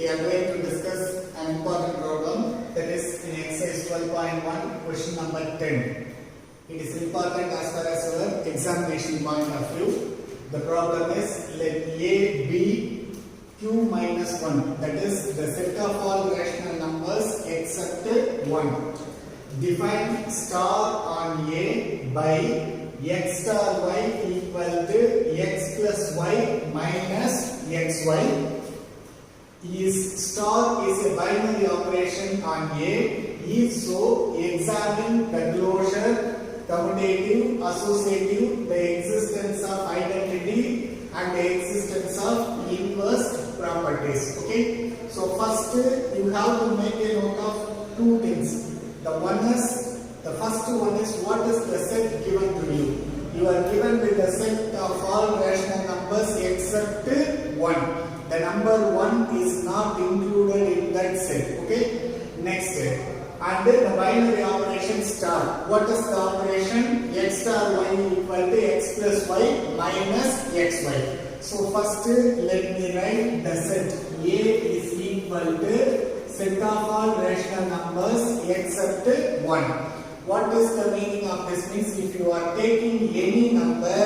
we are going to discuss an important problem, that is in exercise 12.1, question number 10. It is important as far as our examination point of view. The problem is, let A be q minus 1, that is the set of all rational numbers except 1. Define star on A by x star y equal to x plus y minus xy. Is star is a binary operation on A. If so, examine the closure, commutative, associative, the existence of identity and the existence of inverse properties. Okay. So first you have to make a note of two things. The first one is, what is the set given to you? You are given with the set of all rational numbers except 1. The number 1 is not included in that set. Okay. Next, and then the binary operation star. What is the operation? X star y equal to x plus y minus xy. So first let me write the set. A is equal to set of all rational numbers except 1. What is the meaning of this? Means if you are taking any number,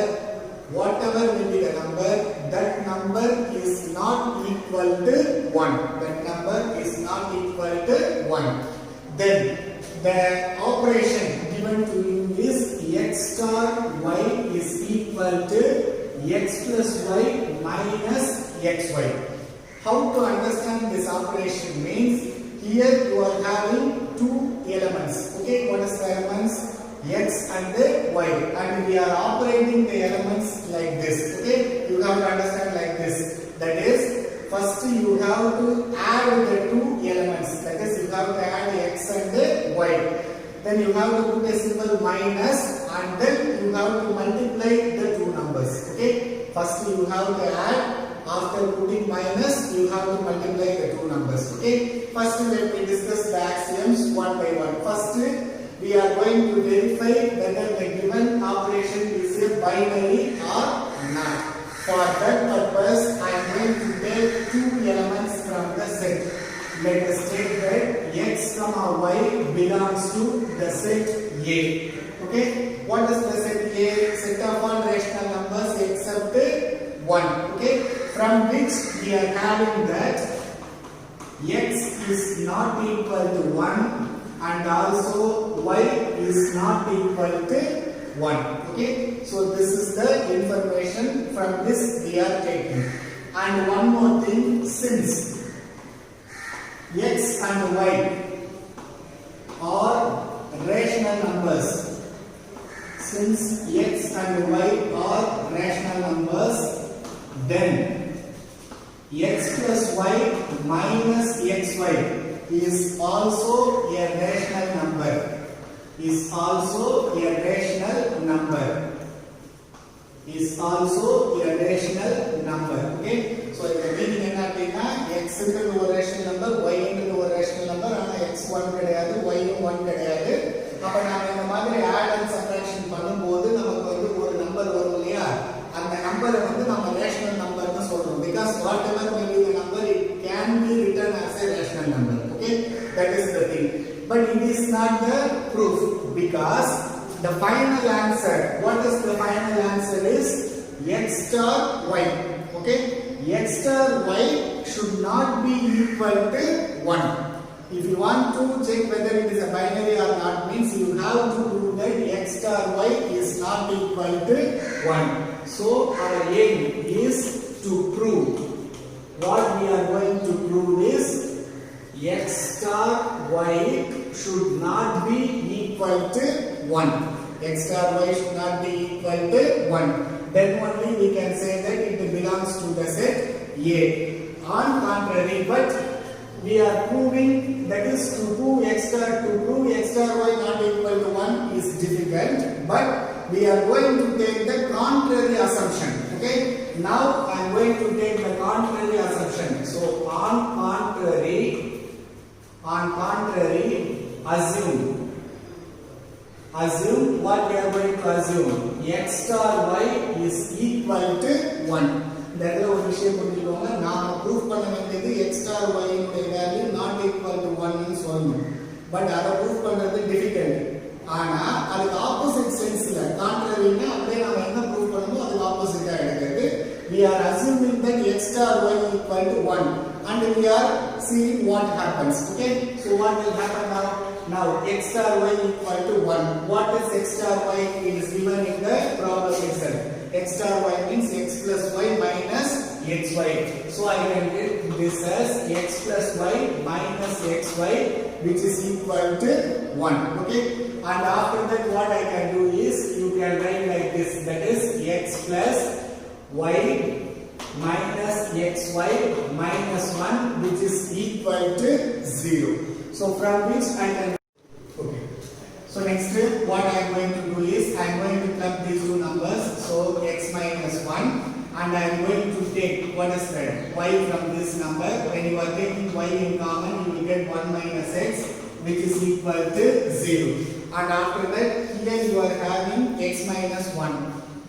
whatever will be the number, that number is not equal to 1. That number is not equal to 1. Then the operation given to you is x star y is equal to x plus y minus xy. How to understand this operation means, here you are having two elements. Okay, what is the elements? X and the y, and we are operating the elements like this. Okay, you have to understand like this. That is, first you have to add the two elements. That is, you have to add x and the y. Then you have to put a symbol minus, and then you have to multiply the two numbers. Okay, first you have to add. After putting minus, you have to multiply the two numbers. Okay. First, let me discuss the axioms one by one. First, we are going to verify whether the given operation is a binary or not. For that purpose, I am going to take two elements from the set. Let us take that x, y belongs to the set A. Okay. What is the set A? Set of all rational numbers except 1. Okay. From which we are having that x is not equal to 1 and also y is not equal to 1. Okay. So this is the information from this we are taking. And one more thing, since x and y are rational numbers, since x and y are rational numbers, then x plus y minus xy is also a rational number. Is also a rational number. Is also a rational number. Okay. So the meaning enna appadina, x is a rational number, y is a rational number, ana x 1 kedaiyadu, y 1 kedaiyadu. அப்ப நாம இந்த மாதிரி add and subtraction பண்ணும்போது நமக்கு வந்து ஒரு number வரும் இல்லையா, அந்த நம்பரை வந்து நம்ம ரேஷனல் நம்பர்னு சொல்றோம். Because whatever may be the number, it can be written as a rational number. Okay, that is the thing. But it is not the proof, because the final answer, what is the final answer is x star y. Okay, x star y should not be equal to 1. If you want to check whether it is a binary or not, means you have to prove that x star y is not equal to 1. So our aim is to prove. What we are going to prove is x star y should not be equal to 1. X star y should not be equal to 1. Then only we can say that it belongs to the set A. On contrary, but we are proving, that is to prove x star y not equal to 1 is difficult, but we are going to take the contrary assumption. Okay. Now I am going to take the contrary assumption. So on contrary, assume what we are going to assume, x star y is equal to 1. இந்த இடத்துல ஒரு விஷயம் புரிஞ்சுக்கோங்க, நாம proof பண்ண வேண்டியது x star y இனுடைய value not equal to 1 ன்னு சொல்லணும். பட் அதை ப்ரூஃப் பண்றது டிஃபிகல்ட். ஆனா அதுக்கு ஆப்போசிட் சென்ஸ்ல கான்ட்ரரினா அப்படியே நாம என்ன ப்ரூஃப் பண்ணணுமோ அதுக்கு ஆப்போசிட்டா எடுக்கிறது. We are assuming that x star y equal to 1 and we are seeing what happens. Okay, so what will happen now? Now x star y equal to 1. What is x star y? It is given in the problem itself. X star y means x plus y minus xy. So I can get this as x plus y minus xy, which is equal to 1. Okay, and after that what I can do is you can write like this, that is x plus y minus xy minus 1, which is equal to 0. So from which I can, okay, so next what I am going to do is I am going to club these two numbers, so x minus 1, and I am going to take what is that y from this number. When you are taking y in common, you will get 1 minus x, which is equal to 0. And after that here you are having x minus 1,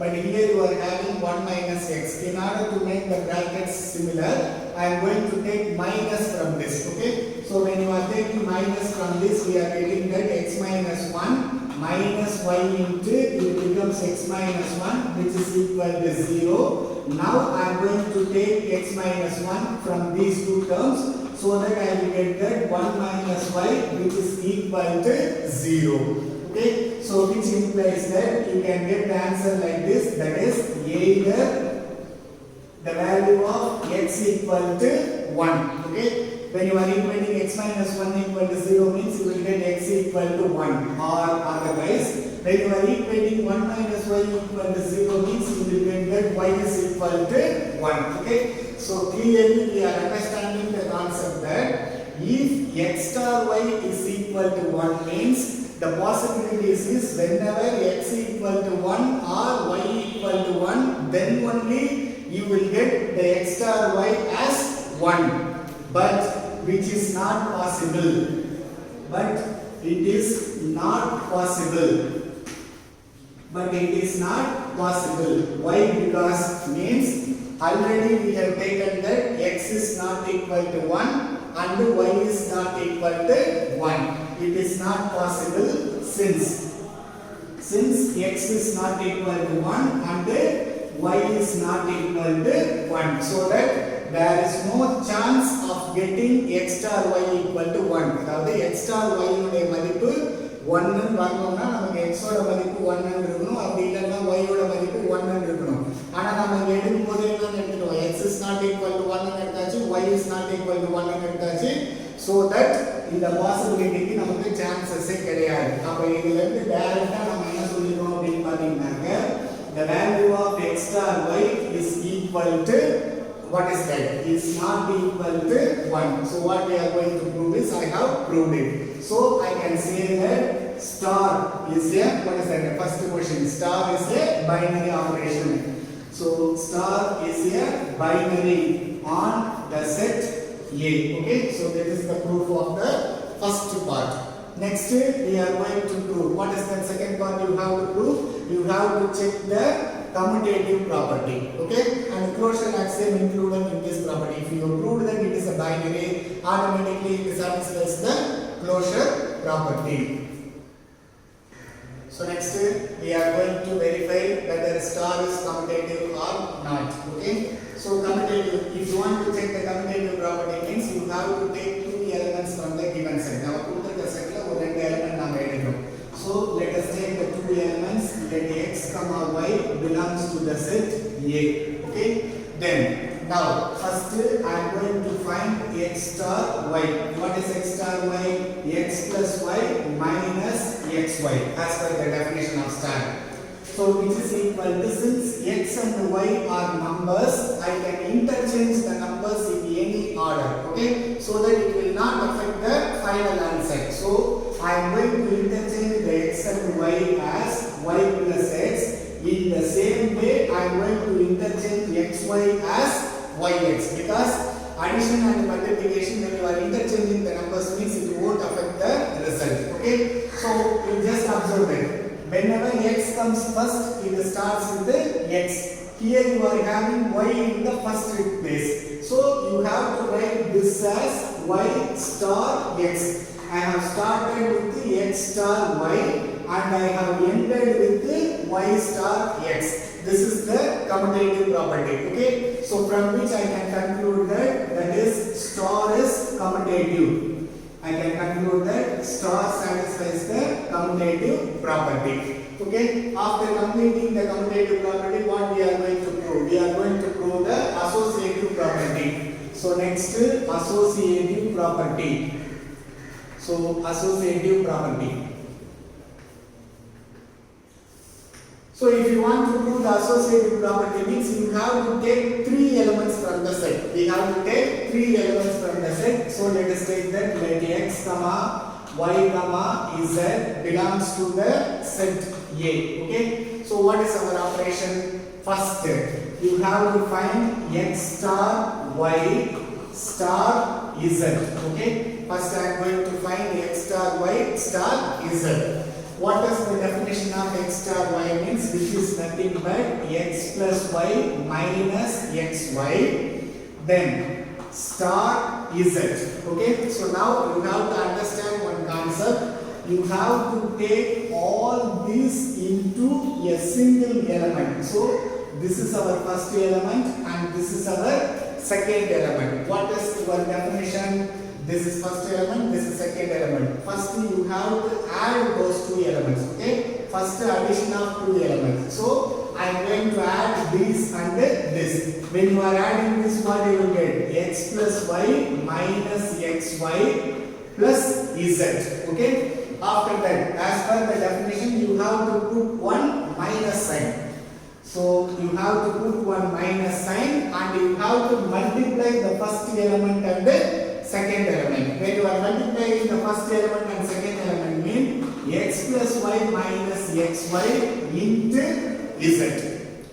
but here you are having 1 minus x. In order to make the brackets similar, I am going to take minus from this. Okay, so when you are taking minus from this, we are getting that x minus 1 minus y into it becomes x minus 1, which is equal to 0. Now I am going to take x minus 1 from these two terms, so that I will get that 1 minus y, which is equal to 0. Okay, so which implies that you can get the answer like this, that is either the value of x equal to 1. Okay, when you are equating x minus 1 equal to 0 means you will get x equal to 1, or otherwise when you are equating 1 minus y equal to 0 means you will get that y is equal to 1. Okay, so clearly we are understanding the concept that if x star y is equal to 1 means the possibilities is whenever x equal to 1 or y equal to 1, then only you will get the x star y as 1, but which is not possible. But it is not possible. But it is not possible. Why? Because means already we have taken that x is not equal to 1 and y is not equal to 1. It is not possible since x is not equal to 1 and y is not equal to 1, so that there is no chance of getting x star y equal to 1. அதாவது x star y உடைய மதிப்பு 1 ன்னு வரணும்னா நமக்கு x ஓட மதிப்பு 1 ன்னு இருக்கணும், அப்படி இல்லைன்னா y ஓட மதிப்பு 1 ன்னு இருக்கணும். ஆனா நம்ம இங்க எடுக்கும்போது என்ன எடுத்துட்டோம், x is not equal to 1 ன்னு எடுத்தாச்சு, y is not equal to 1 ன்னு எடுத்தாச்சு, so that இந்த பாசிபிலிட்டிக்கு நமக்கு சான்சஸே கிடையாது. அப்ப இதுல இருந்து டைரக்ட்டா நம்ம என்ன சொல்லிரோம் அப்படினு பாத்தீங்கன்னாக்க the value of x star y is equal to what is that? Is not equal to 1. So what we are going to prove is I have proved it. So I can say that star is a, what is that? The first question, star is a binary operation. So star is a binary on the set A. Okay, so that is the proof of the first part. Next we are going to prove, what is that second part you have to prove? You have to check the commutative property. Okay, and closure axiom included in this property. If you prove that it is a binary, automatically it satisfies the closure property. So next we are going to verify whether star is commutative or not. Okay, so commutative, if you want to check the commutative property means you have to take two elements from the given set. Now put the set la one element naam edukrom. So let us take the two elements, let x comma y belongs to the set A. Okay, then now first I am going to find x star y. What is x star y? X plus y minus xy as per the definition of star. So which is equal to, since x and y are numbers, I can interchange the numbers in any order. Okay, so that it will not affect the final answer. So I am going to interchange the x and y as y plus x. In the same way, I am going to interchange xy as yx, because addition and multiplication, when you are interchanging the numbers means it won't affect the result. Okay, so you just observe it. Whenever x comes first, it starts with the x. here you are having y in the first place. So you have to write this as y star x. I have started with the x star y and I have ended with the y star x. This is the commutative property. Okay. So from which I can conclude that is star is commutative. I can conclude that star satisfies the commutative property. Okay, after completing the commutative property, what we are going to prove? We are going to prove the associative property. So next, associative property. So associative property. So if you want to prove the associative property means you have to take three elements from the set. We have to take three elements from the set. So let us take that let x, y, z belongs to the set A. Okay. So what is our operation? First, you have to find x star y star z. Okay. First I am going to find x star y star z. What is the definition of x star y means? Which is nothing but x plus y minus xy. Then star z. Okay. So now you have to understand one concept. You have to take all these into a single element. So this is our first element and this is our second element. What is your definition? This is first element, this is second element. First you have to add those two elements. Okay. First addition of two elements. So I am going to add this and this. When you are adding this, what you will get? X plus y minus xy plus z. Okay. After that, as per the definition, you have to put one minus sign. So you have to put one minus sign and you have to multiply the first element and the second element. When you are multiplying the first element and second element mean x plus y minus xy into z.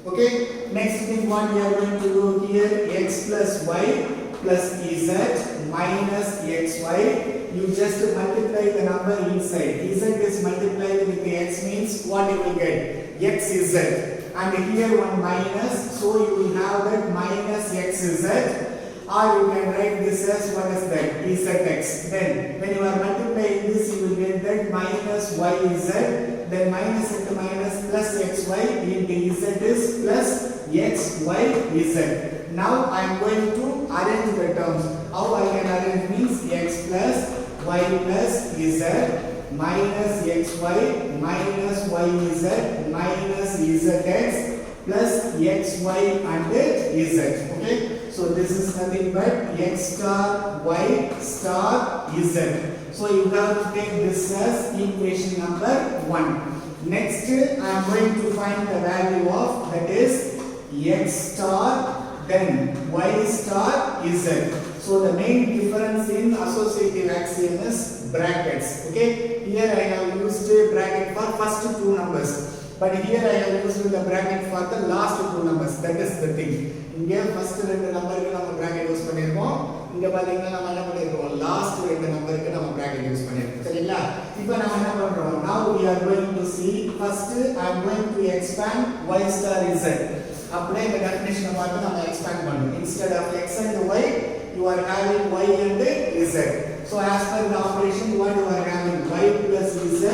Okay. Next thing what we are going to do here, x plus y plus z minus xy. You just multiply the number inside. Z is multiplied with the x means what you will get? Xz. And here one minus, so you will have that minus xz. Or you can write this as what is that? Zx. Then when you are multiplying this, you will get that minus yz. Then minus into minus plus xy into z is plus xyz. Now I am going to arrange the terms. How I can arrange means x plus y plus z minus xy minus yz minus zx plus xy and z. Okay. So this is nothing but x star y star z. So you have to take this as equation number 1. Next I am going to find the value of that is x star then y star z. So the main difference in associative axiom is brackets. Okay. Here I have used a bracket for first two numbers. But here I have used the bracket for the last two numbers. That is the thing. Inge first ரெண்டு நம்பருக்கு நம்ம bracket use பண்ணிருக்கோம். இங்க பாத்தீங்கன்னா நம்ம என்ன பண்ணிருக்கோம்? Last ரெண்டு நம்பருக்கு நம்ம bracket யூஸ் பண்ணிருக்கோம். சரிங்களா? இப்போ நாம என்ன பண்றோம்? Now we are going to see first I am going to expand y star z. அப்படியே இந்த டெஃபினிஷனை பார்த்து நம்ம expand பண்ணனும். Instead of x and y you are having y and z. So as per the operation what you are having y plus z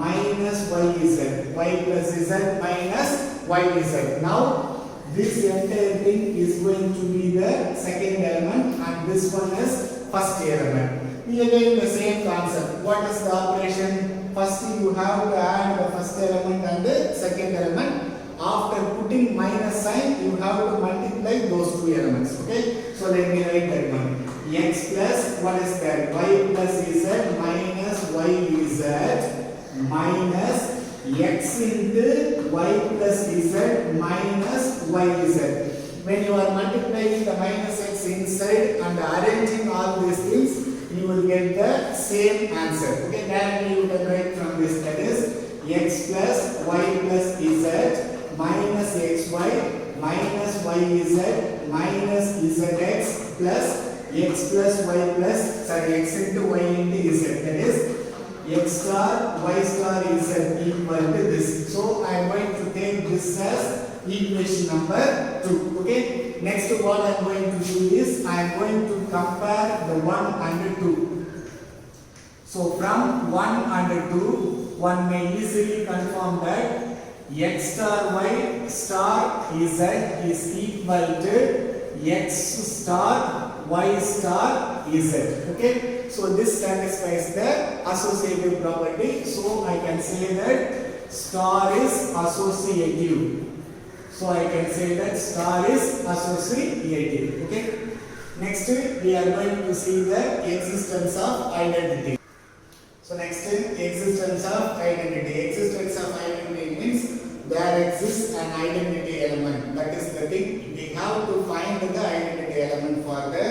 minus yz. Y plus z minus yz. Now this entire thing is going to be the second element and this one is first element. We again the same concept. What is the operation? First you have to add the first element and the second element. After putting minus sign you have to multiply those two elements. Okay. So let me write that one. X plus what is that? Y plus z minus yz minus x into y plus z minus yz. When you are multiplying the minus x inside and arranging all these things, you will get the same answer. Okay, directly you can write from this, that is x plus y plus z minus xy minus yz minus zx plus x plus y plus x into y into z. That is x star y star z equal to this. So I am going to take get this as equation number 2. Okay. Next what I am going to do is I am going to compare the 1 and 2. So from 1 and 2, one may easily confirm that x star y star z is equal to x star y star z. Okay. So this satisfies the associative property. So I can say that star is associative. So I can say that star is associative. Okay. Next we are going to see the existence of identity. So next existence of identity. Existence of identity means there exists an identity element. That is the thing. We have to find the identity element for the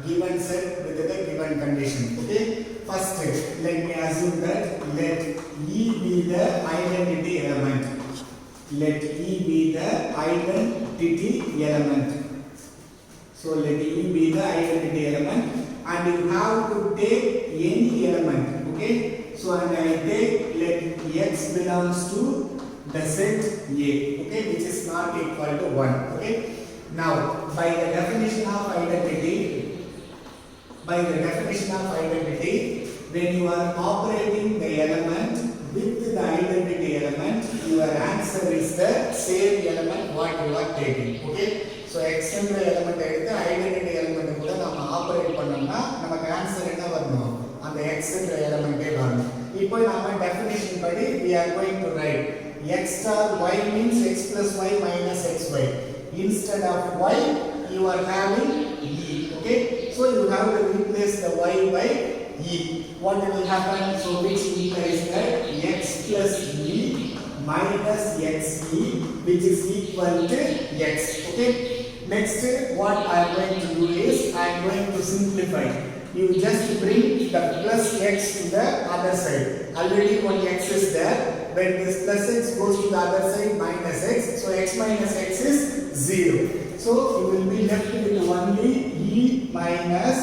given set with the given condition. Okay. First, let me assume that let E be the identity element. Let E be the identity element. So let E be the identity element, and you have to take any element. Okay. So and I take let x belongs to the set A. Okay, which is not equal to 1. Okay. Now by the definition of identity, when you are operating the element with the identity element, your answer is the same element what you are taking. Okay. So x என்ற element எடுத்து identity element கூட நாம operate பண்ணோம்னா நமக்கு answer என்ன வரணும்? அந்த x என்ற எலிமெண்டே வரணும். இப்போ நாம டெஃபினிஷன் படி we are going to write x star y means x plus y minus xy. Instead of y you are having e. Okay. So you have to replace the y by e. What will happen? So which implies that x plus e minus xe, which is equal to x. Okay. Next what I am going to do is I am going to simplify. You just bring the plus x to the other side. Already one x is there. When this plus x goes to the other side, minus x. So x minus x is 0. So you will be left with only e minus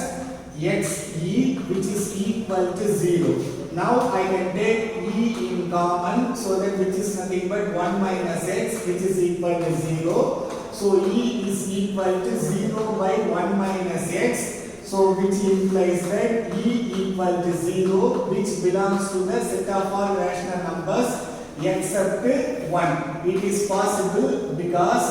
xe, which is equal to 0. Now I can take e in common, so that which is nothing but 1 minus x, which is equal to 0. So e is equal to 0 by 1 minus x. So which implies that e equal to 0, which belongs to the set of all rational numbers except 1. It is possible because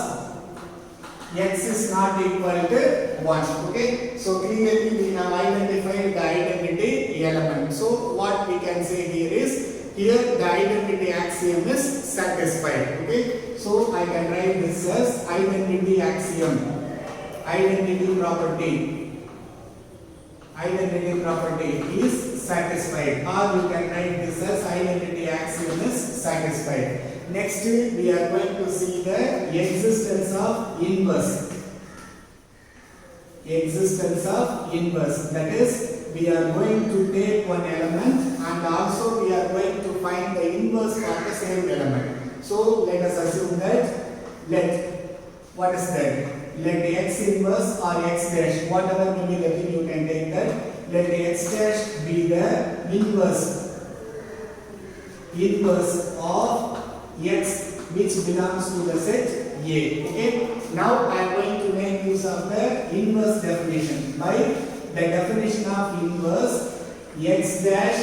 x is not equal to 1. Okay. So clearly we have identified the identity element. So what we can say here is, here the identity axiom is satisfied. Okay. So I can write this as identity axiom. Identity property is satisfied, or you can write this as identity axiom is satisfied. Next we are going to see the existence of inverse. That is, we are going to take one element and also we are going to find the inverse of the same element. So let us assume that what is that? Let the x inverse or x dash, whatever may be the thing, you can take that. Let the x dash be the inverse of x, which belongs to the set A. Okay. Now I am going to make use of the inverse definition. By the definition of inverse, x dash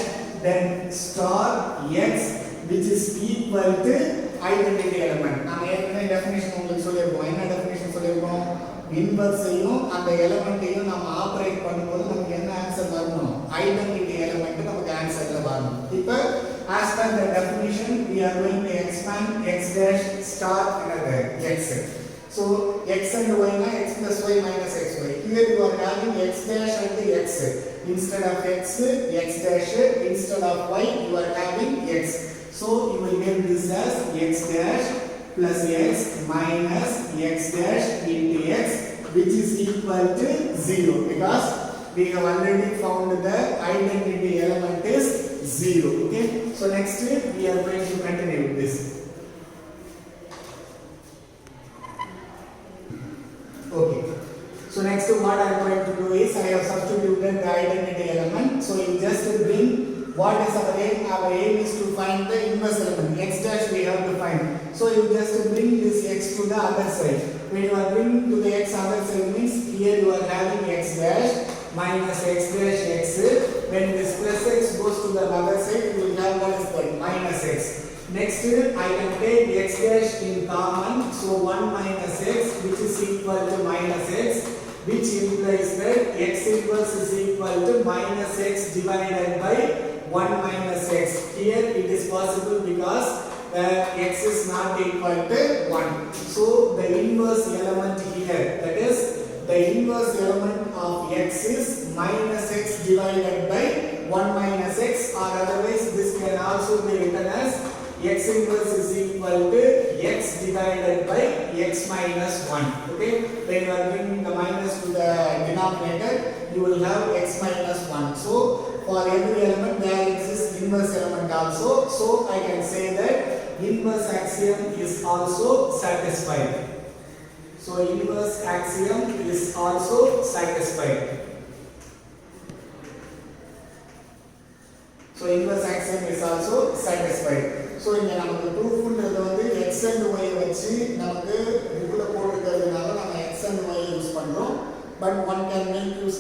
then star x, which is equal to identity element. நாம ஏற்கனவே definition உங்களுக்கு சொல்லிருக்கோம். என்ன definition சொல்லிருக்கோம்? இன்வர்ஸையும் அந்த எலிமெண்ட்டையும் நாம operate பண்ணும்போது நமக்கு என்ன answer வரணும்? ஐடென்டிட்டி எலிமெண்ட் நமக்கு ஆன்சர்ல வரணும். இப்போ as per the definition we are going to expand x dash star another x. So x and y na x plus y minus xy. Here you are having x dash and x. Instead of x dash. Instead of y you are having x. So you will get this as x dash plus x minus x dash into x, which is equal to 0, because we have already found the identity element is 0. Okay. So next we are going to continue with this. Okay. So next what I am going to do is I have substituted the identity element. So you just bring what is our aim? Our aim is to find the inverse element. X dash we have to find. So you just bring this x to the other side. When you are bringing to the x other side means here you are having x dash minus x dash x. When this plus x goes to the other side, you will have what is that? Minus x. Next, I can take x dash in common. So 1 minus x, which is equal to minus x, which implies that x inverse is equal to minus x divided by 1 minus x. Here it is possible because x is not equal to 1. So the inverse element here, that is the inverse element of x is minus x divided by 1 minus x, or otherwise this can also be written as x inverse is equal to x divided by x minus 1. Okay, when you are bringing the minus to the denominator, you will have x minus 1. So for every element there exists inverse element also. So I can say that inverse axiom is also satisfied. So inverse axiom is also satisfied. So inverse axiom is also satisfied. So இங்க நமக்கு ப்ரூஃப்ன்றது வந்து x and y வச்சு நமக்கு இதுக்குள்ள போட்டுக்கிறதுனால நம்ம x and y use பண்றோம். But one can make use